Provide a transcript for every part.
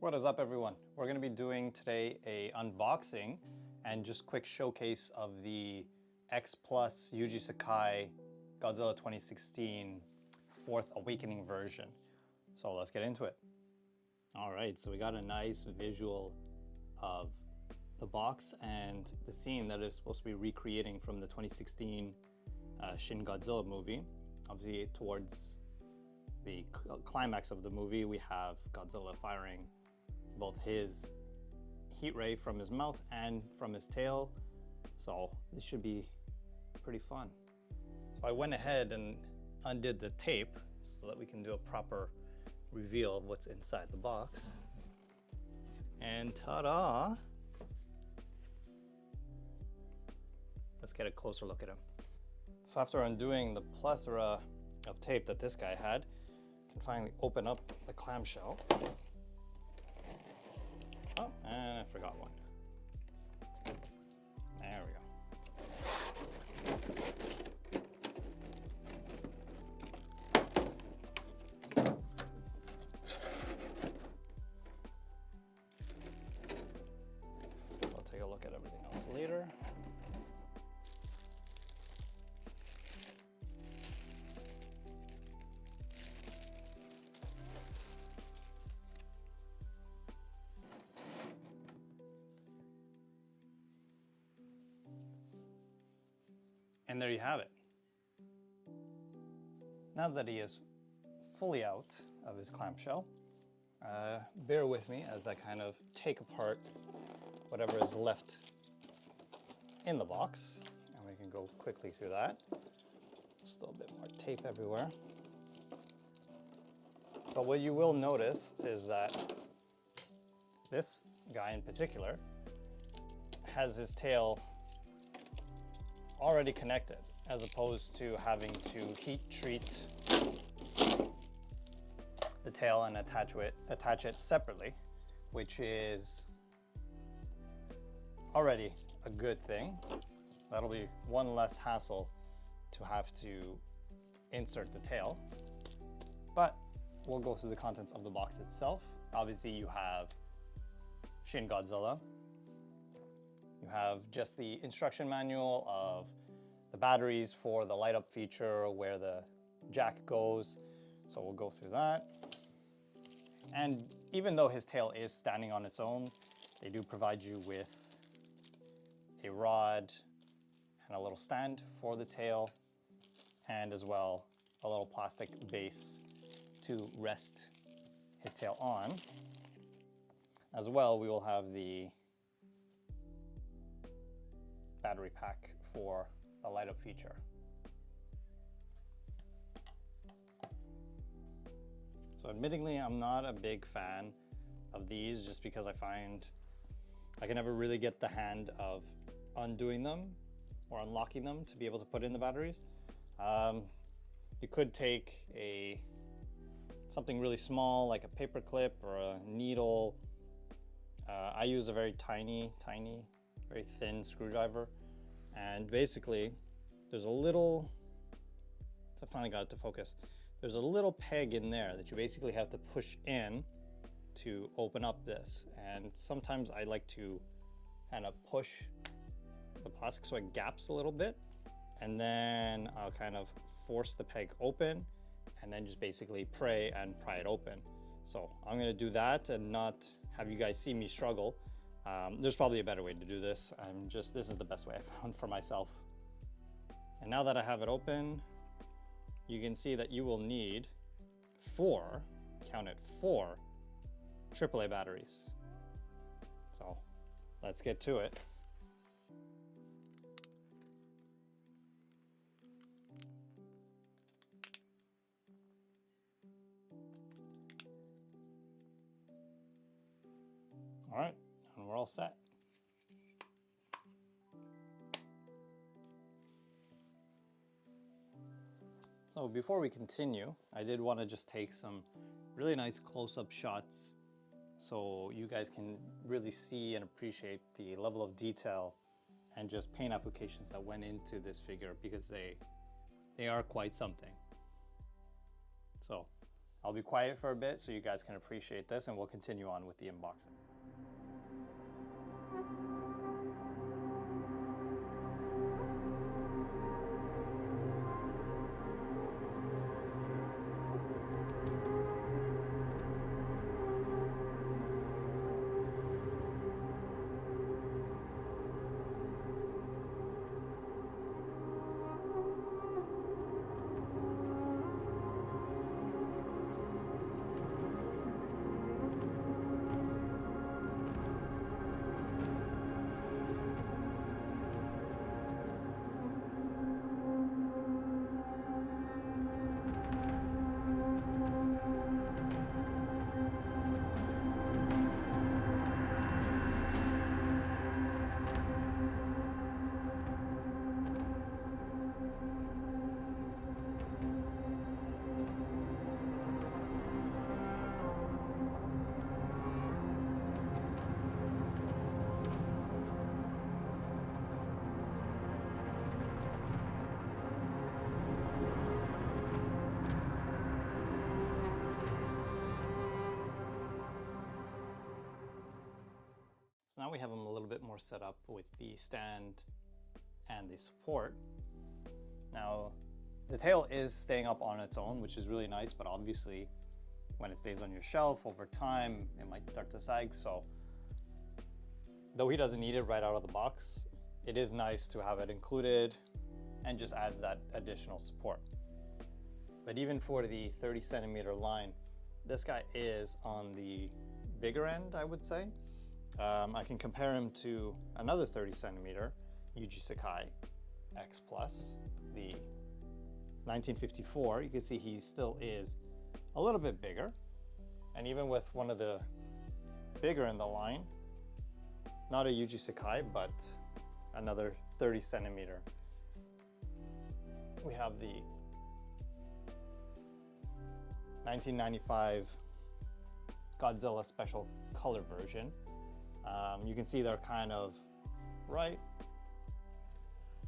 What is up, everyone? We're going to be doing today a unboxing and just quick showcase of the X Plus Yuji Sakai Godzilla 2016 Fourth Awakening version. So let's get into it. All right, so we got a nice visual of the box and the scene that it's supposed to be recreating from the 2016 Shin Godzilla movie. Obviously, towards the climax of the movie, we have Godzilla firing both his heat ray from his mouth and from his tail. So this should be pretty fun. So I went ahead and undid the tape so that we can do a proper reveal of what's inside the box. And ta-da! Let's get a closer look at him. So after undoing the plethora of tape that this guy had, I can finally open up the clamshell. Oh, and I forgot one. There we go. We'll take a look at everything else later. And there you have it. Now that he is fully out of his clamshell, bear with me as I kind of take apart whatever is left in the box, and we can go quickly through that. Still a bit more tape everywhere. But what you will notice is that this guy in particular has his tail already connected, as opposed to having to heat treat the tail and attach it separately, which is already a good thing. That'll be one less hassle to have to insert the tail. But we'll go through the contents of the box itself. Obviously, you have Shin Godzilla. You have just the instruction manual of the batteries for the light up feature, where the jack goes. So we'll go through that. And even though his tail is standing on its own, they do provide you with a rod and a little stand for the tail, and as well a little plastic base to rest his tail on. As well, we will have the battery pack for the light up feature. So admittingly, I'm not a big fan of these, just because I find I can never really get the hand of undoing them or unlocking them to be able to put in the batteries. You could take something really small like a paper clip or a needle. I use a very tiny, very thin screwdriver, and basically there's a little, I finally got it to focus, there's a little peg in there that you basically have to push in to open up this. And sometimes I like to kind of push the plastic so it gaps a little bit, and then I'll kind of force the peg open and then just basically pry it open. So I'm gonna do that and not have you guys see me struggle. There's probably a better way to do this. This is the best way I found for myself. And now that I have it open, you can see that you will need 4, count it, 4 AAA batteries. So let's get to it. All right, and we're all set. So before we continue, I did want to just take some really nice close-up shots so you guys can really see and appreciate the level of detail and just paint applications that went into this figure, because they are quite something. So I'll be quiet for a bit so you guys can appreciate this, and we'll continue on with the unboxing. So now we have them a little bit more set up with the stand and the support. Now, the tail is staying up on its own, which is really nice, but obviously when it stays on your shelf over time, it might start to sag. So though he doesn't need it right out of the box, it is nice to have it included and just adds that additional support. But even for the 30 centimeter line, this guy is on the bigger end, I would say. I can compare him to another 30 centimeter Yuji Sakai X Plus, the 1954. You can see he still is a little bit bigger. And even with one of the bigger in the line, not a Yuji Sakai, but another 30 centimeter. We have the 1995 Godzilla special color version. You can see they're kind of right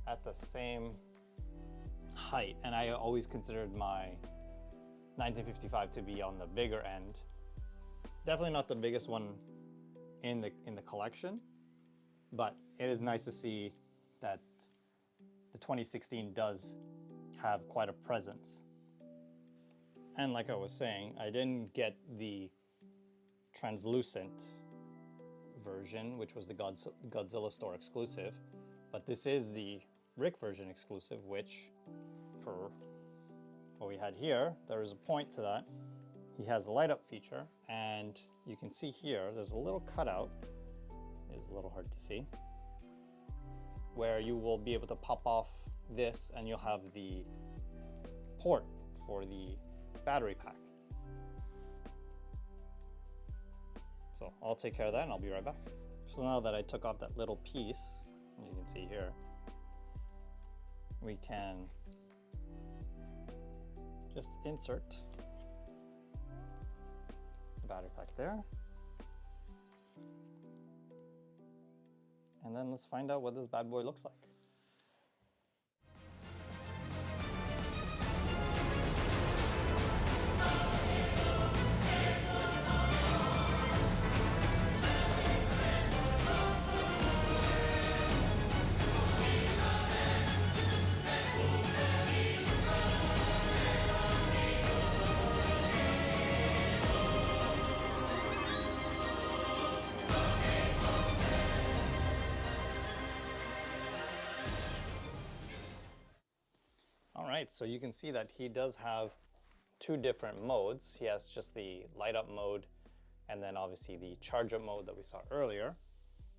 at the same height, and I always considered my 1955 to be on the bigger end. Definitely not the biggest one in the collection, but it is nice to see that the 2016 does have quite a presence. And like I was saying, I didn't get the translucent version, which was the Godzilla store exclusive, but this is the Rick version exclusive, which for what we had here, there is a point to that. He has a light up feature, and you can see here, there's a little cutout, it's a little hard to see, where you will be able to pop off this and you'll have the port for the battery pack. So I'll take care of that and I'll be right back. So now that I took off that little piece, as you can see here, we can just insert the battery pack there. And then let's find out what this bad boy looks like. Alright, so you can see that he does have two different modes. He has just the light up mode and then obviously the charge up mode that we saw earlier.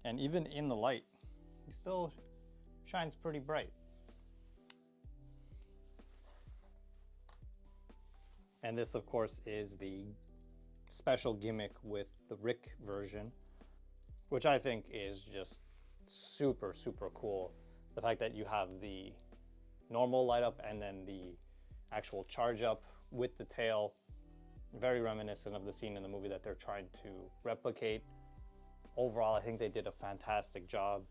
And even in the light, he still shines pretty bright. And this of course is the special gimmick with the Rick version, which I think is just super, super cool. The fact that you have the normal light up and then the actual charge up with the tail, very reminiscent of the scene in the movie that they're trying to replicate. Overall, I think they did a fantastic job.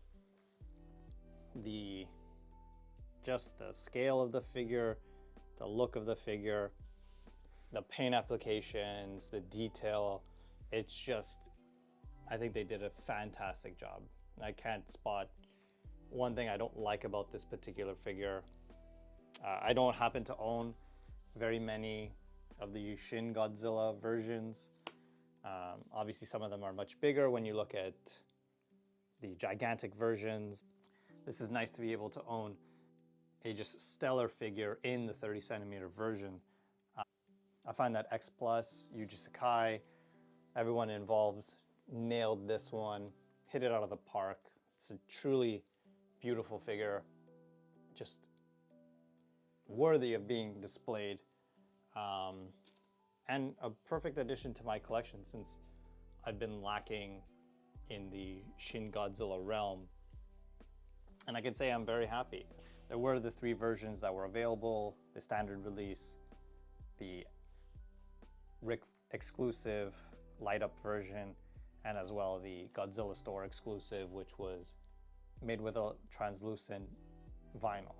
Just the scale of the figure, the look of the figure, the paint applications, the detail, it's just, I think they did a fantastic job. I can't spot one thing I don't like about this particular figure. I don't happen to own very many of the Shin Godzilla versions. Obviously some of them are much bigger when you look at the gigantic versions. This is nice to be able to own a just stellar figure in the 30 centimeter version. I find that X Plus, Yuji Sakai, everyone involved nailed this one, hit it out of the park. It's a truly beautiful figure, just worthy of being displayed, and a perfect addition to my collection since I've been lacking in the Shin Godzilla realm. And I can say I'm very happy. There were the 3 versions that were available: the standard release, the Rick exclusive light up version, and as well the Godzilla Store exclusive, which was made with a translucent vinyl.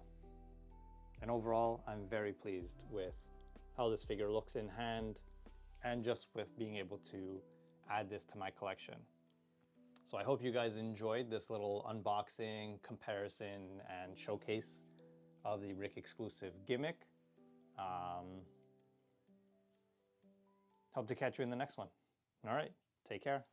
And overall, I'm very pleased with how this figure looks in hand and just with being able to add this to my collection. So I hope you guys enjoyed this little unboxing, comparison, and showcase of the Rick exclusive gimmick. Hope to catch you in the next one. All right, take care.